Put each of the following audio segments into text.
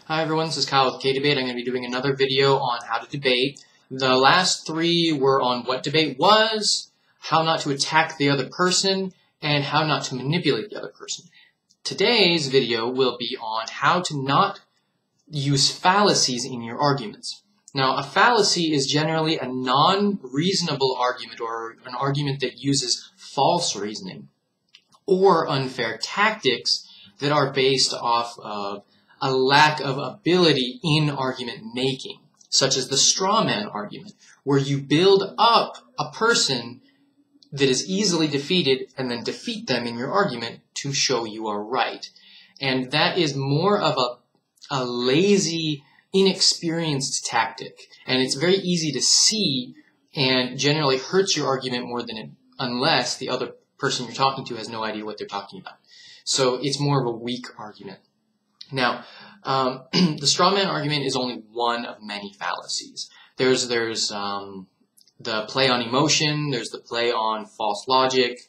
Hi everyone, this is Kyle with kayDbait. I'm going to be doing another video on how to debate. The last three were on what debate was, how not to attack the other person, and how not to manipulate the other person. Today's video will be on how to not use fallacies in your arguments. Now, a fallacy is generally a non-reasonable argument or an argument that uses false reasoning or unfair tactics that are based off of a lack of ability in argument making, such as the straw man argument, where you build up a person that is easily defeated and then defeat them in your argument to show you are right. And that is more of a lazy, inexperienced tactic. And it's very easy to see and generally hurts your argument more than unless the other person you're talking to has no idea what they're talking about. So it's more of a weak argument. Now, the straw man argument is only one of many fallacies. There's the play on emotion. There's the play on false logic.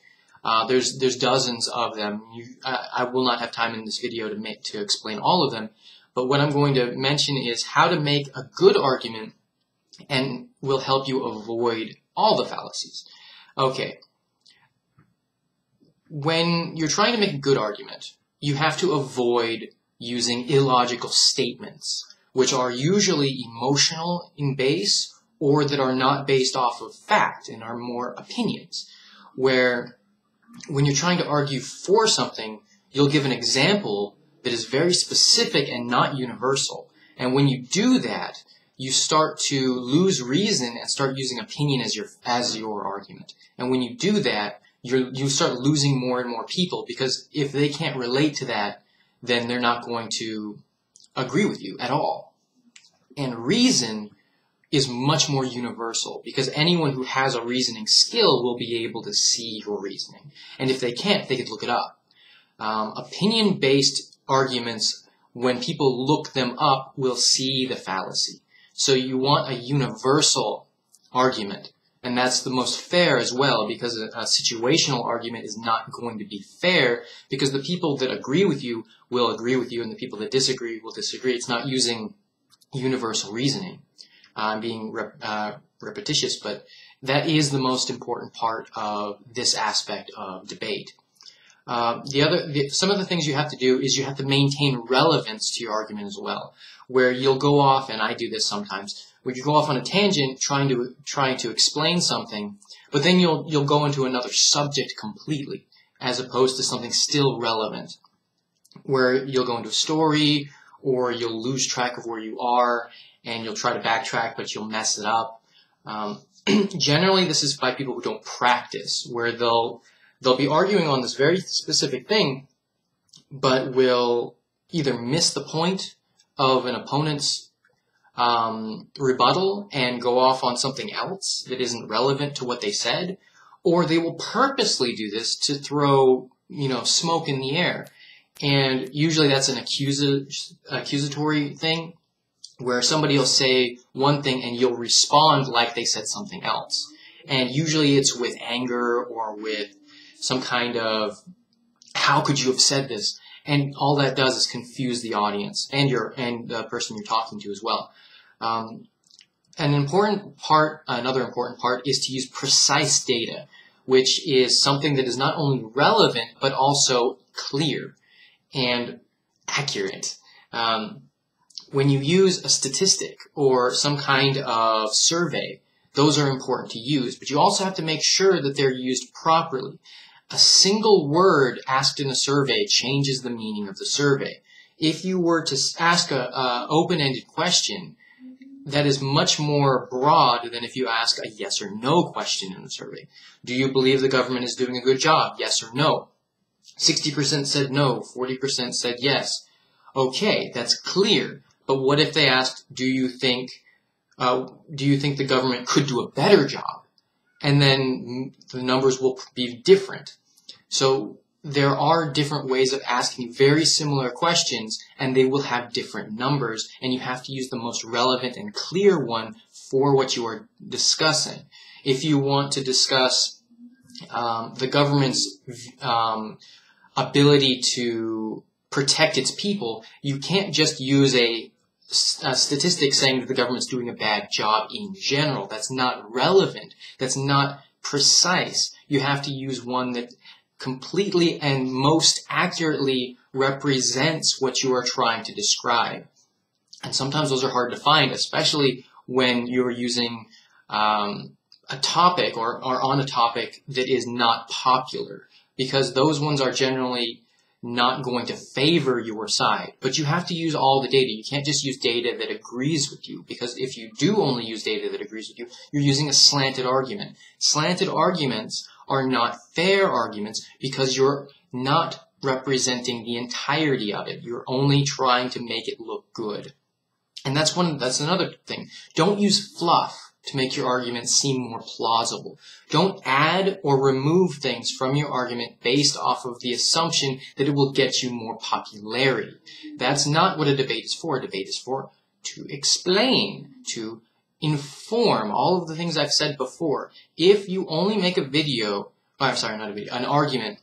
There's dozens of them. I will not have time in this video to explain all of them. But what I'm going to mention is how to make a good argument, and will help you avoid all the fallacies. Okay. When you're trying to make a good argument, you have to avoid using illogical statements, which are usually emotional in base or that are not based off of fact and are more opinions. Where when you're trying to argue for something, you'll give an example that is very specific and not universal. And when you do that, you start to lose reason and start using opinion as your argument. And when you do that, you start losing more and more people, because if they can't relate to that, then they're not going to agree with you at all. And reason is much more universal, because anyone who has a reasoning skill will be able to see your reasoning. And if they can't, they could look it up. Opinion-based arguments, when people look them up, will see the fallacy. So you want a universal argument. And that's the most fair as well, because a situational argument is not going to be fair, because the people that agree with you will agree with you and the people that disagree will disagree. It's not using universal reasoning. I'm being repetitious, but that is the most important part of this aspect of debate. Some of the things you have to do is you have to maintain relevance to your argument as well, where you'll go off, and I do this sometimes, where you go off on a tangent trying to explain something, but then you'll go into another subject completely, as opposed to something still relevant, where you'll go into a story, or you'll lose track of where you are, and you'll try to backtrack, but you'll mess it up. Generally, this is by people who don't practice, where they'll be arguing on this very specific thing, but will either miss the point of an opponent's rebuttal and go off on something else that isn't relevant to what they said, or they will purposely do this to throw, smoke in the air. And usually that's an accusatory thing, where somebody will say one thing and you'll respond like they said something else. And usually it's with anger or with some kind of, how could you have said this? And all that does is confuse the audience and the person you're talking to as well. Another important part is to use precise data, which is something that is not only relevant but also clear and accurate. When you use a statistic or some kind of survey, those are important to use, but you also have to make sure that they're used properly. A single word asked in a survey changes the meaning of the survey. If you were to ask an open-ended question, that is much more broad than if you ask a yes or no question in a survey. Do you believe the government is doing a good job? Yes or no? 60% said no, 40% said yes. Okay, that's clear. But what if they asked, do you think the government could do a better job? And then the numbers will be different. So there are different ways of asking very similar questions, and they will have different numbers, and you have to use the most relevant and clear one for what you are discussing. If you want to discuss the government's ability to protect its people, you can't just use a statistic saying that the government's doing a bad job in general. That's not relevant. That's not precise. You have to use one that completely and most accurately represents what you are trying to describe. And sometimes those are hard to find, especially when you're using a topic or on a topic that is not popular, because those ones are generally not going to favor your side. But you have to use all the data. You can't just use data that agrees with you, because if you do only use data that agrees with you, you're using a slanted argument. Slanted arguments are not fair arguments because you're not representing the entirety of it. You're only trying to make it look good. And that's another thing. Don't use fluff to make your argument seem more plausible. Don't add or remove things from your argument based off of the assumption that it will get you more popularity. That's not what a debate is for. A debate is for to explain, to inform, all of the things I've said before. If you only make a video, an argument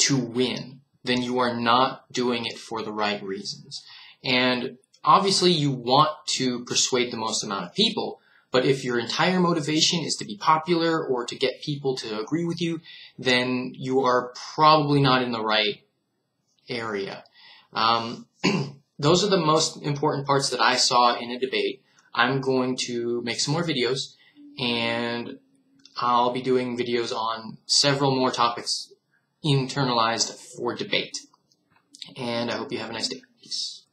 to win, then you are not doing it for the right reasons. And obviously you want to persuade the most amount of people, but if your entire motivation is to be popular or to get people to agree with you, then you are probably not in the right area. Those are the most important parts that I saw in a debate. I'm going to make some more videos, and I'll be doing videos on several more topics internalized for debate. And I hope you have a nice day. Peace.